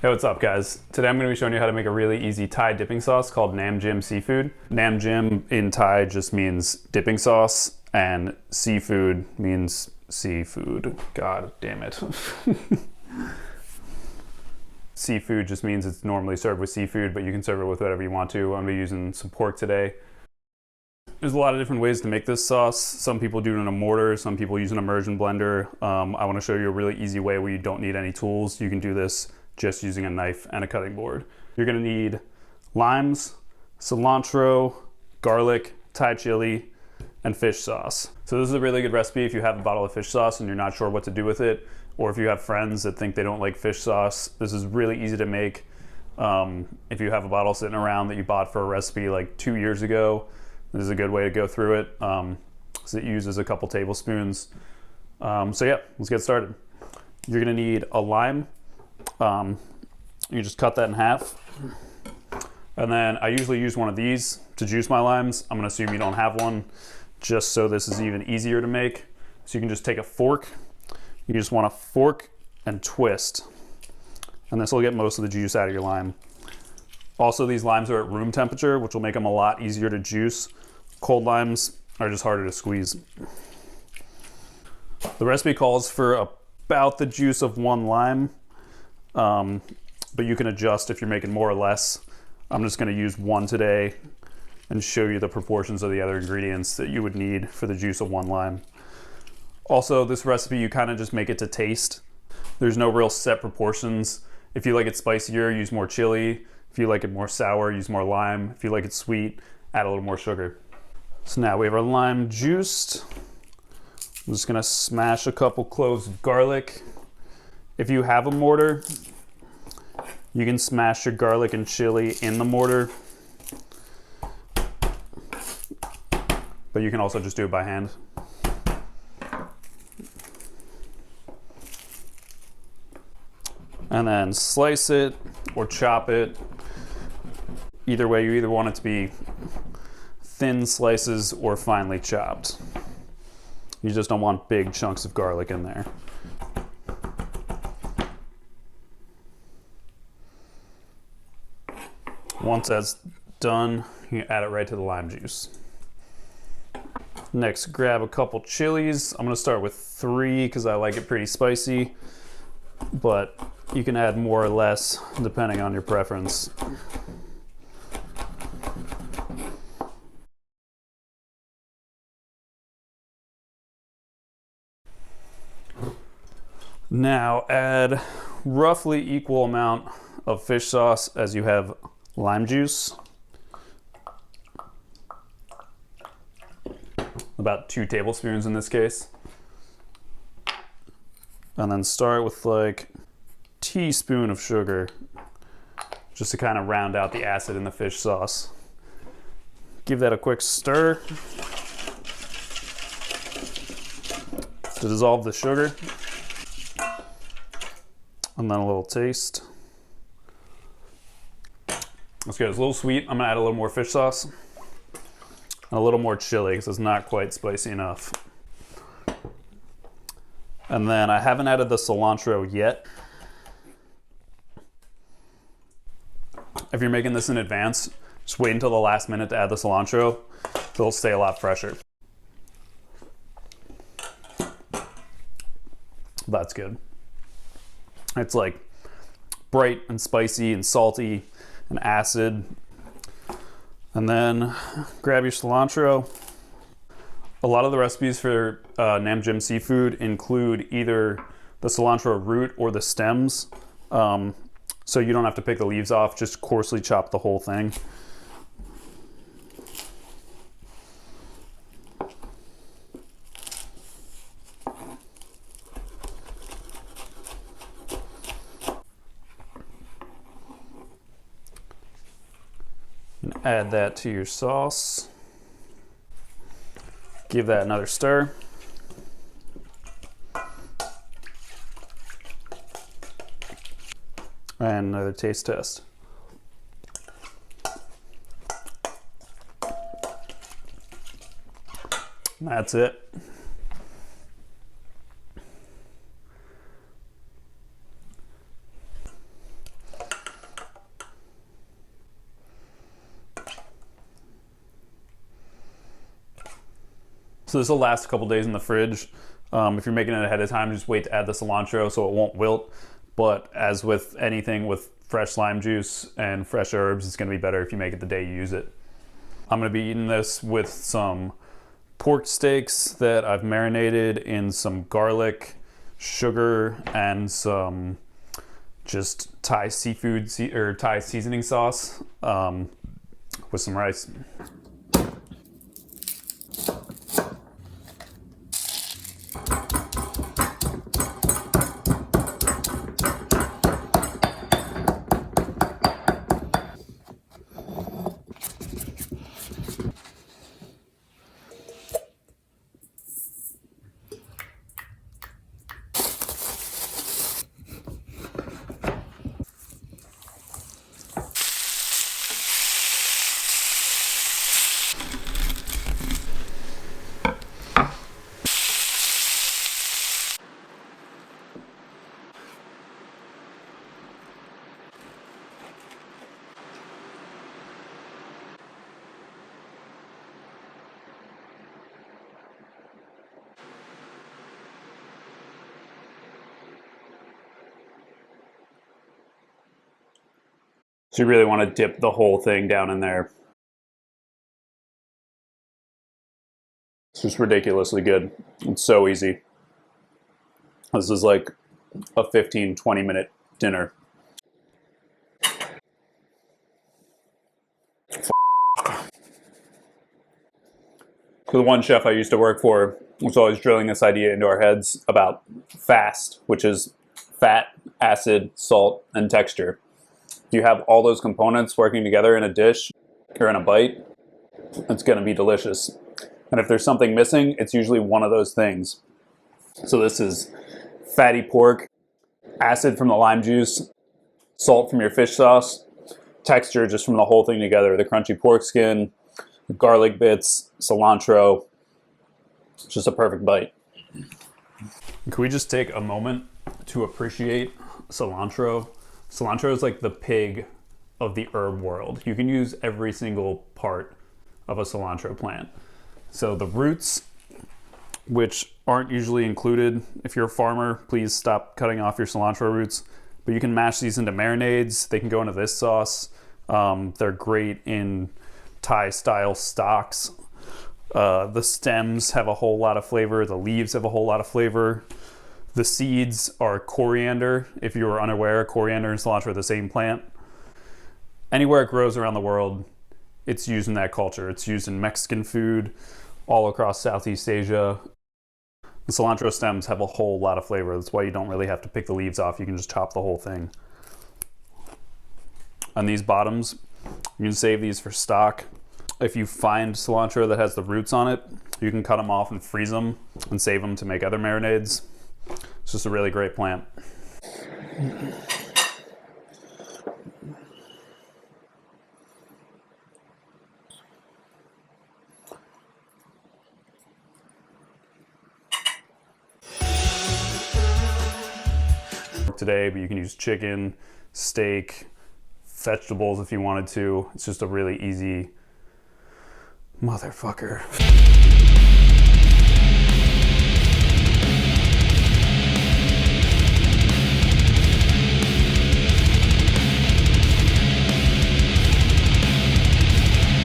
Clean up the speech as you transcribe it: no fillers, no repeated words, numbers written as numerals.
Hey, what's up guys? Today I'm going to be showing you how to make a really easy Thai dipping sauce called Nam Jim Seafood. Nam Jim in Thai just means dipping sauce, and seafood means seafood. God damn it. Seafood just means it's normally served with seafood, but you can serve it with whatever you want to. I'm going to be using some pork today. There's a lot of different ways to make this sauce. Some people do it in a mortar, some people use an immersion blender. I want to show you a really easy way where you don't need any tools. You can do this just using a knife and a cutting board. You're gonna need limes, cilantro, garlic, Thai chili, and fish sauce. So this is a really good recipe if you have a bottle of fish sauce and you're not sure what to do with it, or if you have friends that think they don't like fish sauce. This is really easy to make. If you have a bottle sitting around that you bought for a recipe like 2 years ago, this is a good way to go through it. So it uses a couple tablespoons. So yeah, let's get started. You're gonna need a lime. You just cut that in half, and then I usually use one of these to juice my limes. I'm gonna assume you don't have one, just so this is even easier to make. So you can just take a fork. You just want to fork and twist, and this will get most of the juice out of your lime. Also, these limes are at room temperature, which will make them a lot easier to juice. Cold limes are just harder to squeeze. The recipe calls for about the juice of 1 lime. But you can adjust if you're making more or less. I'm just going to use 1 today and show you the proportions of the other ingredients that you would need for the juice of 1 lime. Also, this recipe, you kind of just make it to taste. There's no real set proportions. If you like it spicier, use more chili. If you like it more sour, use more lime. If you like it sweet, add a little more sugar. So now we have our lime juiced. I'm just going to smash a couple cloves of garlic. If you have a mortar, you can smash your garlic and chili in the mortar, but you can also just do it by hand. And then slice it or chop it. Either way, you either want it to be thin slices or finely chopped. You just don't want big chunks of garlic in there. Once that's done, you can add it right to the lime juice. Next, grab a couple chilies. I'm gonna start with 3 because I like it pretty spicy, but you can add more or less depending on your preference. Now add roughly equal amount of fish sauce as you have lime juice. About 2 tablespoons in this case. And then start with like a teaspoon of sugar, just to kind of round out the acid in the fish sauce. Give that a quick stir to dissolve the sugar. And then a little taste. That's good. It's a little sweet. I'm gonna add a little more fish sauce and a little more chili because it's not quite spicy enough. And then I haven't added the cilantro yet. If you're making this in advance, just wait until the last minute to add the cilantro. It'll stay a lot fresher. That's good. It's like bright and spicy and salty and acid. And then grab your cilantro. A lot of the recipes for Nam Jim seafood include either the cilantro root or the stems. So you don't have to pick the leaves off, just coarsely chop the whole thing. And add that to your sauce. Give that another stir. And another taste test. And that's it. So this will last a couple days in the fridge. If you're making it ahead of time, just wait to add the cilantro so it won't wilt. But as with anything with fresh lime juice and fresh herbs, it's gonna be better if you make it the day you use it. I'm gonna be eating this with some pork steaks that I've marinated in some garlic, sugar, and some just Thai seafood or Thai seasoning sauce with some rice. So you really want to dip the whole thing down in there. It's just ridiculously good. It's so easy. This is like a 15-20 minute dinner. So the one chef I used to work for was always drilling this idea into our heads about FAST, which is fat, acid, salt, and texture. If you have all those components working together in a dish or in a bite, it's going to be delicious. And if there's something missing, it's usually one of those things. So this is fatty pork, acid from the lime juice, salt from your fish sauce, texture just from the whole thing together, the crunchy pork skin, the garlic bits, cilantro. It's just a perfect bite. Can we just take a moment to appreciate cilantro? Cilantro is like the pig of the herb world. You can use every single part of a cilantro plant. So the roots, which aren't usually included. If you're a farmer, please stop cutting off your cilantro roots. But you can mash these into marinades. They can go into this sauce. They're great in Thai style stocks. The stems have a whole lot of flavor. The leaves have a whole lot of flavor. The seeds are coriander. If you were unaware, coriander and cilantro are the same plant. Anywhere it grows around the world, it's used in that culture. It's used in Mexican food, all across Southeast Asia. The cilantro stems have a whole lot of flavor. That's why you don't really have to pick the leaves off. You can just chop the whole thing. On these bottoms, you can save these for stock. If you find cilantro that has the roots on it, you can cut them off and freeze them and save them to make other marinades. It's just a really great plant. Today, but you can use chicken, steak, vegetables if you wanted to. It's just a really easy motherfucker.